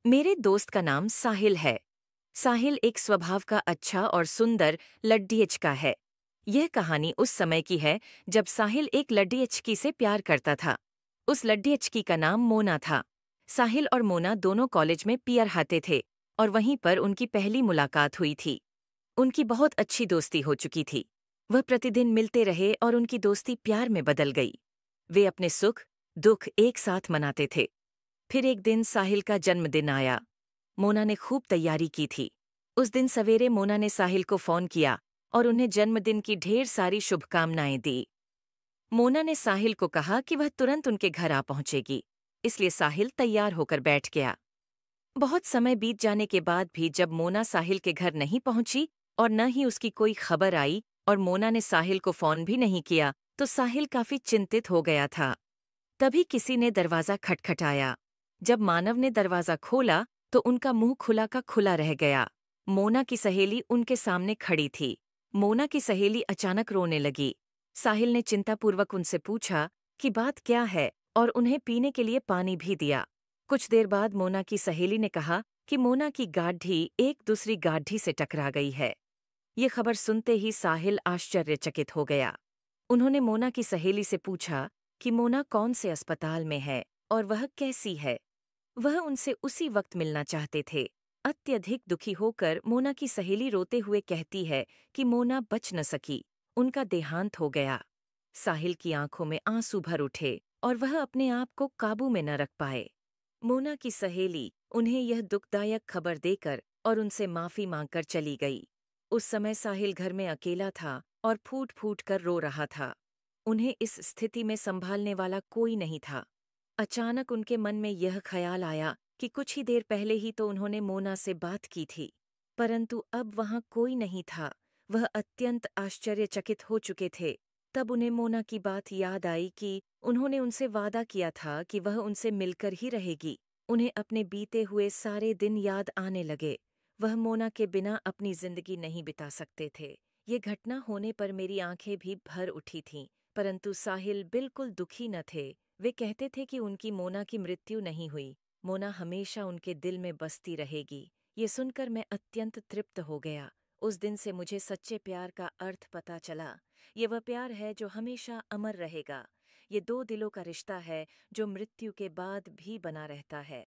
मेरे दोस्त का नाम साहिल है। साहिल एक स्वभाव का अच्छा और सुंदर लड्डियचका है। यह कहानी उस समय की है जब साहिल एक लड्डियचकी से प्यार करता था। उस लड्डियचकी का नाम मोना था। साहिल और मोना दोनों कॉलेज में पियर हाते थे और वहीं पर उनकी पहली मुलाकात हुई थी। उनकी बहुत अच्छी दोस्ती हो चुकी थी। वह प्रतिदिन मिलते रहे और उनकी दोस्ती प्यार में बदल गई। वे अपने सुख दुख एक साथ मनाते थे। फिर एक दिन साहिल का जन्मदिन आया। मोना ने खूब तैयारी की थी। उस दिन सवेरे मोना ने साहिल को फोन किया और उन्हें जन्मदिन की ढेर सारी शुभकामनाएं दी। मोना ने साहिल को कहा कि वह तुरंत उनके घर आ पहुंचेगी, इसलिए साहिल तैयार होकर बैठ गया। बहुत समय बीत जाने के बाद भी जब मोना साहिल के घर नहीं पहुंची और न ही उसकी कोई खबर आई और मोना ने साहिल को फोन भी नहीं किया, तो साहिल काफी चिंतित हो गया था। तभी किसी ने दरवाजा खटखटाया। जब मानव ने दरवाजा खोला तो उनका मुंह खुला का खुला रह गया। मोना की सहेली उनके सामने खड़ी थी। मोना की सहेली अचानक रोने लगी। साहिल ने चिंतापूर्वक उनसे पूछा कि बात क्या है और उन्हें पीने के लिए पानी भी दिया। कुछ देर बाद मोना की सहेली ने कहा कि मोना की गाढ़ी एक दूसरी गाढ़ी से टकरा गई है। ये खबर सुनते ही साहिल आश्चर्यचकित हो गया। उन्होंने मोना की सहेली से पूछा कि मोना कौन से अस्पताल में है और वह कैसी है। वह उनसे उसी वक्त मिलना चाहते थे। अत्यधिक दुखी होकर मोना की सहेली रोते हुए कहती है कि मोना बच न सकी, उनका देहांत हो गया। साहिल की आंखों में आंसू भर उठे और वह अपने आप को काबू में न रख पाए। मोना की सहेली उन्हें यह दुखदायक खबर देकर और उनसे माफी मांगकर चली गई। उस समय साहिल घर में अकेला था और फूट फूट कर रो रहा था। उन्हें इस स्थिति में संभालने वाला कोई नहीं था। अचानक उनके मन में यह ख्याल आया कि कुछ ही देर पहले ही तो उन्होंने मोना से बात की थी, परंतु अब वहां कोई नहीं था। वह अत्यंत आश्चर्यचकित हो चुके थे। तब उन्हें मोना की बात याद आई कि उन्होंने उनसे वादा किया था कि वह उनसे मिलकर ही रहेगी। उन्हें अपने बीते हुए सारे दिन याद आने लगे। वह मोना के बिना अपनी जिंदगी नहीं बिता सकते थे। ये घटना होने पर मेरी आंखें भी भर उठी थीं, परंतु साहिल बिल्कुल दुखी न थे। वे कहते थे कि उनकी मोना की मृत्यु नहीं हुई, मोना हमेशा उनके दिल में बसती रहेगी। ये सुनकर मैं अत्यंत तृप्त हो गया। उस दिन से मुझे सच्चे प्यार का अर्थ पता चला। ये वह प्यार है जो हमेशा अमर रहेगा। ये दो दिलों का रिश्ता है जो मृत्यु के बाद भी बना रहता है।